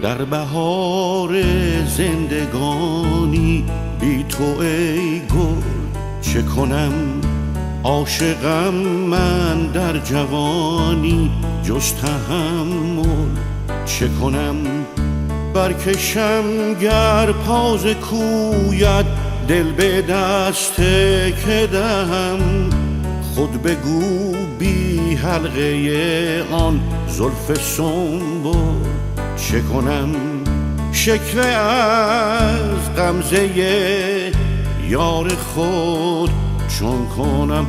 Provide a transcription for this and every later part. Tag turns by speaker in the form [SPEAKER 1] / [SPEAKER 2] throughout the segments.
[SPEAKER 1] در بهار زندگانی بی تو ای گل چه کنم؟ عاشقم من در جوانی جز تحمل چه کنم؟ برکشم گر پاز کویت دل به دست که دهم، خود بگو بی حلقه آن زلف سنبل چه کنم؟ شکوه از غمزه یار خود چون کنم؟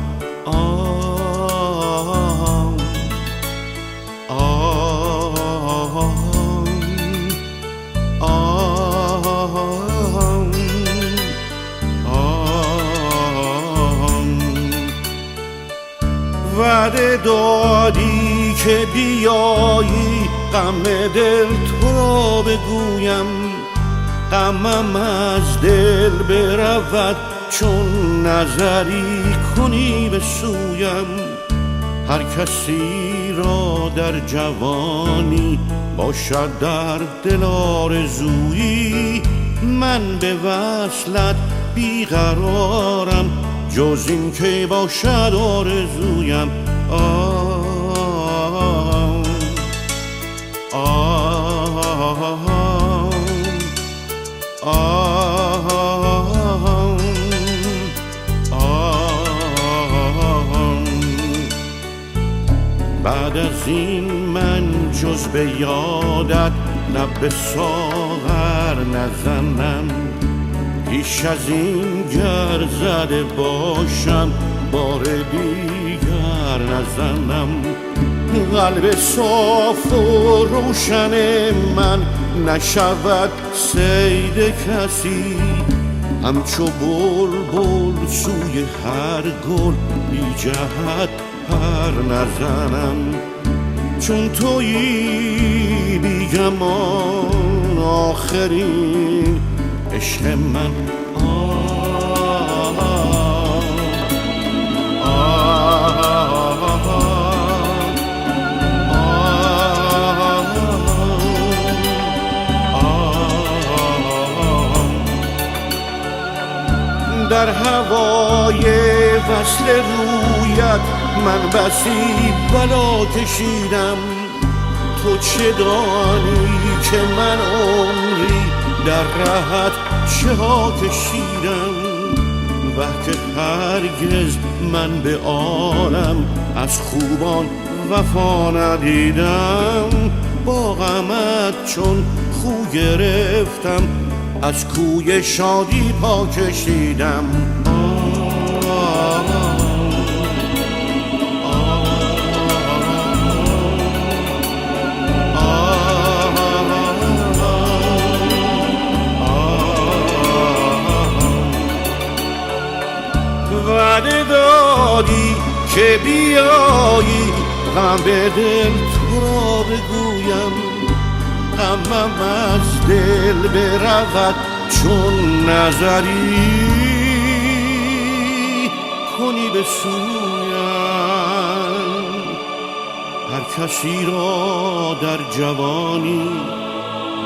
[SPEAKER 1] وعده دادی که بیایی غم دل تو را بگویم، غمم از دل برود چون نظری کنی به سویم. هر کسی را در جوانی باشد در دل آرزویی، من به وصلت بیقرارم جز این که باشد آرزویم. بعد از این من جز به یادت لب به ساغر نزنم، پیش از این گر زده باشم بار دیگر نزنم. قلب صاف و روشن من نشود صید کسی، همچو بلبل سوی هر گل بی جهت پر نزنم. چون تویی بی گمان آخرین عشق من. در هوای وصل رویت من بسی بلا کشیدم، تو چه دانی که من عمری در رهت چه ها کشیدم. وه که هرگز من به عالم از خوبان وفا ندیدم، با غمت چون خو گرفتم از کوی شادی پا کشیدم. وعده دادی که بیایی غم به دل تو را بگویم، غمم از دل برود چون نظری کنی به سویم. هر کسی را در جوانی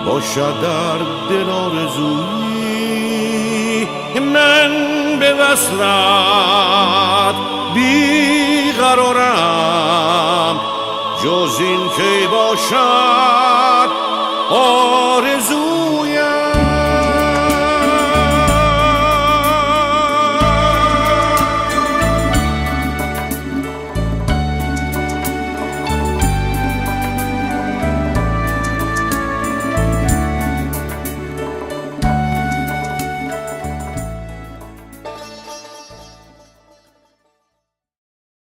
[SPEAKER 1] باشد در دل آرزویی، من به وصلت بیقرارم جز این که باشد آرزو.